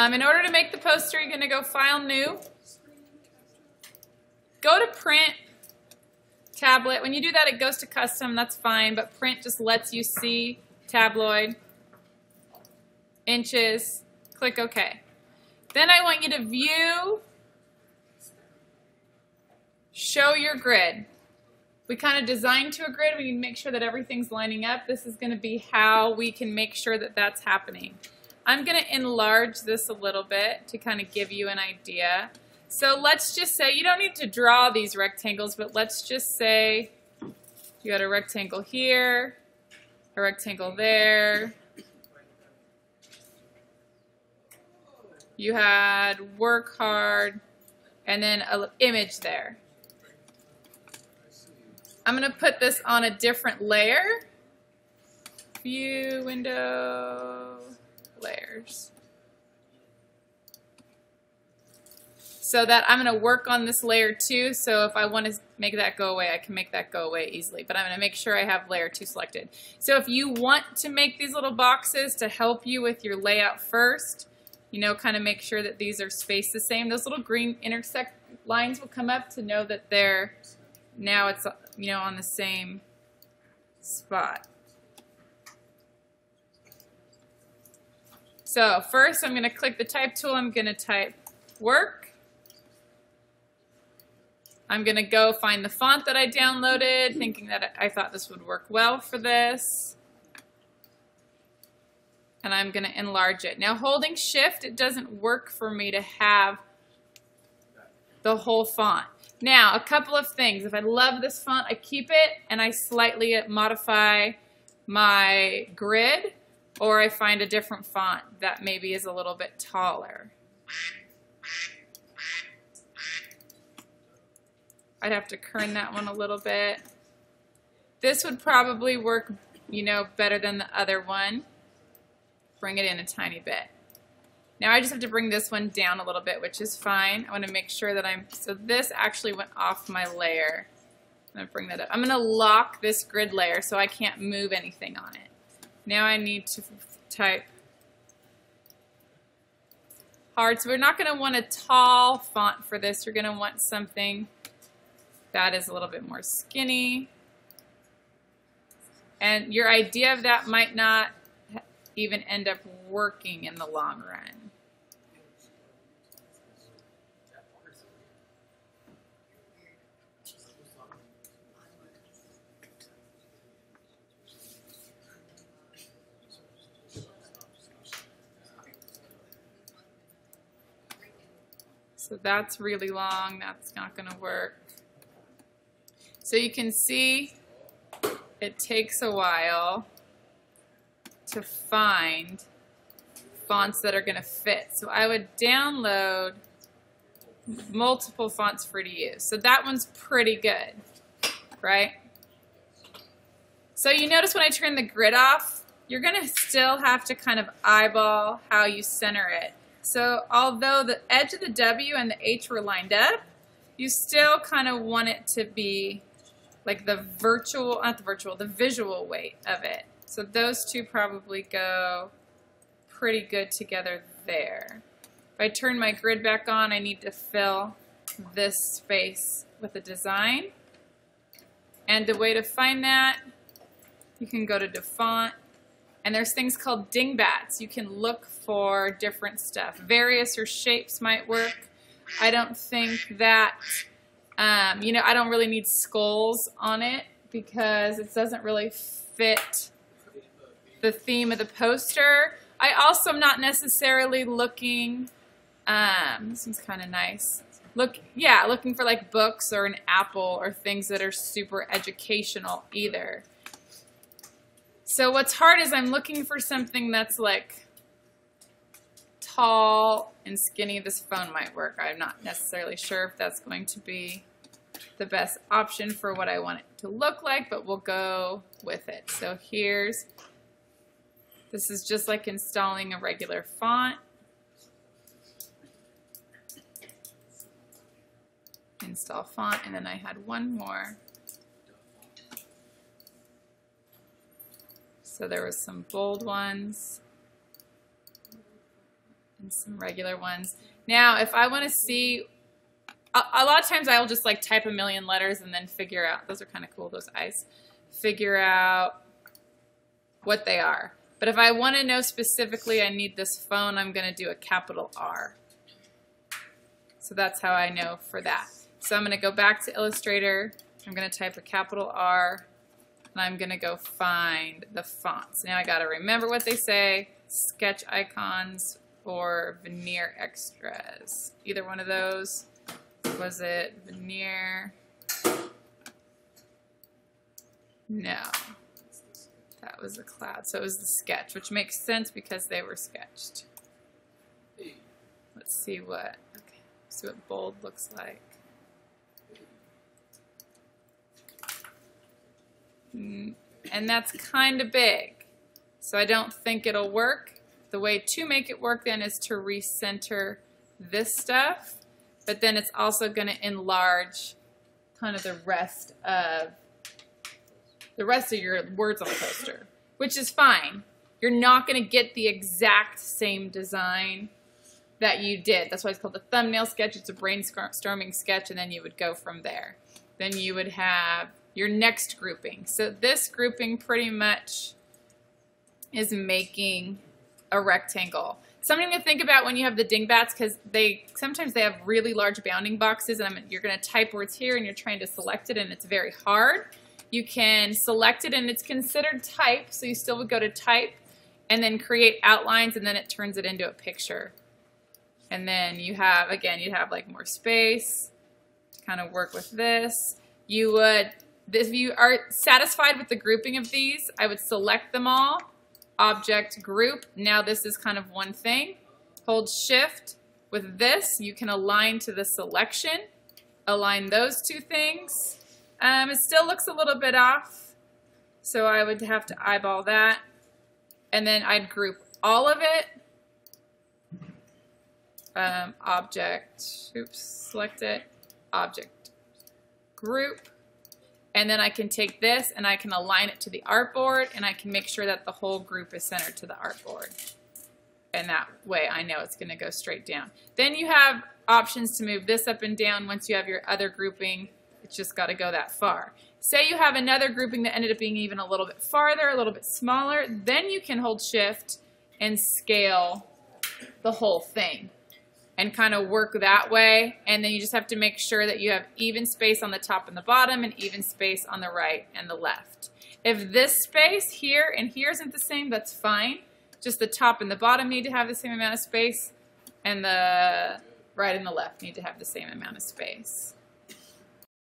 In order to make the poster, you're going to go File, New. Go to Print, Tablet. When you do that, it goes to Custom. That's fine, but Print just lets you see tabloid, inches. Click OK. Then I want you to view, show your grid. We kind of designed to a grid. We need to make sure that everything's lining up. This is going to be how we can make sure that that's happening. I'm going to enlarge this a little bit to kind of give you an idea. So let's just say, you don't need to draw these rectangles, but let's just say you got a rectangle here, a rectangle there. You had work hard, and then an image there. I'm going to put this on a different layer. View, window, layers. So that I'm going to work on this layer 2, so if I want to make that go away, I can make that go away easily. But I'm going to make sure I have layer 2 selected. So if you want to make these little boxes to help you with your layout first, you know, kind of make sure that these are spaced the same. Those little green intersect lines will come up to know that they're, now it's, you know, on the same spot. So first I'm going to click the type tool. I'm going to type work. I'm going to go find the font that I downloaded, thinking that I thought this would work well for this. And I'm going to enlarge it. Now holding shift, it doesn't work for me to have the whole font. Now a couple of things. If I love this font, I keep it and I slightly modify my grid, or I find a different font that maybe is a little bit taller. I'd have to kern that one a little bit. This would probably work, you know, better than the other one. Bring it in a tiny bit. Now I just have to bring this one down a little bit, which is fine. I want to make sure that so this actually went off my layer. I'm going to bring that up. I'm going to lock this grid layer so I can't move anything on it. Now I need to type hard. So we're not going to want a tall font for this. You're going to want something that is a little bit more skinny. And your idea of that might not even end up working in the long run. So that's really long. That's not going to work. So you can see it takes a while to find fonts that are going to fit. So I would download multiple fonts for you to use. So that one's pretty good, right? So you notice when I turn the grid off, you're going to still have to kind of eyeball how you center it. So although the edge of the W and the H were lined up, you still kind of want it to be like the visual weight of it. So those two probably go pretty good together there. If I turn my grid back on, I need to fill this space with a design. And the way to find that, you can go to Defont, and there's things called dingbats. You can look for different stuff. Various or shapes might work. I don't think that, you know, I don't really need skulls on it because it doesn't really fit the theme of the poster. I also am not necessarily looking, this one's kind of nice. Looking for like books or an apple or things that are super educational either. So what's hard is I'm looking for something that's like tall and skinny. This phone might work. I'm not necessarily sure if that's going to be the best option for what I want it to look like, but we'll go with it. So this is just like installing a regular font. Install font, and then I had one more. So there was some bold ones. and some regular ones. Now, if I want to see, a lot of times I'll just like type a million letters and then figure out, those are kind of cool, those eyes, figure out what they are. But if I want to know specifically I need this phone, I'm going to do a capital R. So that's how I know for that. So I'm going to go back to Illustrator. I'm going to type a capital R, and I'm going to go find the fonts. Now I got to remember what they say, sketch icons or veneer extras. Either one of those. Was it veneer? No. That was the cloud. So it was the sketch, which makes sense because they were sketched. Let's see what, okay, see what bold looks like. And that's kind of big. So I don't think it'll work. The way to make it work then is to recenter this stuff, but then it's also going to enlarge kind of the rest of your words on the poster, which is fine. You're not going to get the exact same design that you did. That's why it's called a thumbnail sketch. It's a brainstorming sketch, and then you would go from there. Then you would have your next grouping. So this grouping pretty much is making a rectangle. Something to think about when you have the dingbats, because sometimes they have really large bounding boxes, and you're going to type words here, and you're trying to select it, and it's very hard. You can select it and it's considered type, so you still would go to type and then create outlines, and then it turns it into a picture. And then you have, again, you'd have like more space to kind of work with this. You would, if you are satisfied with the grouping of these, I would select them all, object, group. Now this is kind of one thing. Hold shift. With this, you can align to the selection, align those two things. It still looks a little bit off, so I would have to eyeball that. And then I'd group all of it. Object, oops, select it, object, group. And then I can take this and I can align it to the artboard, and I can make sure that the whole group is centered to the artboard. And that way I know it's going to go straight down. Then you have options to move this up and down once you have your other grouping. It's just got to go that far. Say you have another grouping that ended up being even a little bit farther, a little bit smaller, then you can hold shift and scale the whole thing and kind of work that way. And then you just have to make sure that you have even space on the top and the bottom and even space on the right and the left. If this space here and here isn't the same, that's fine. Just the top and the bottom need to have the same amount of space, and the right and the left need to have the same amount of space.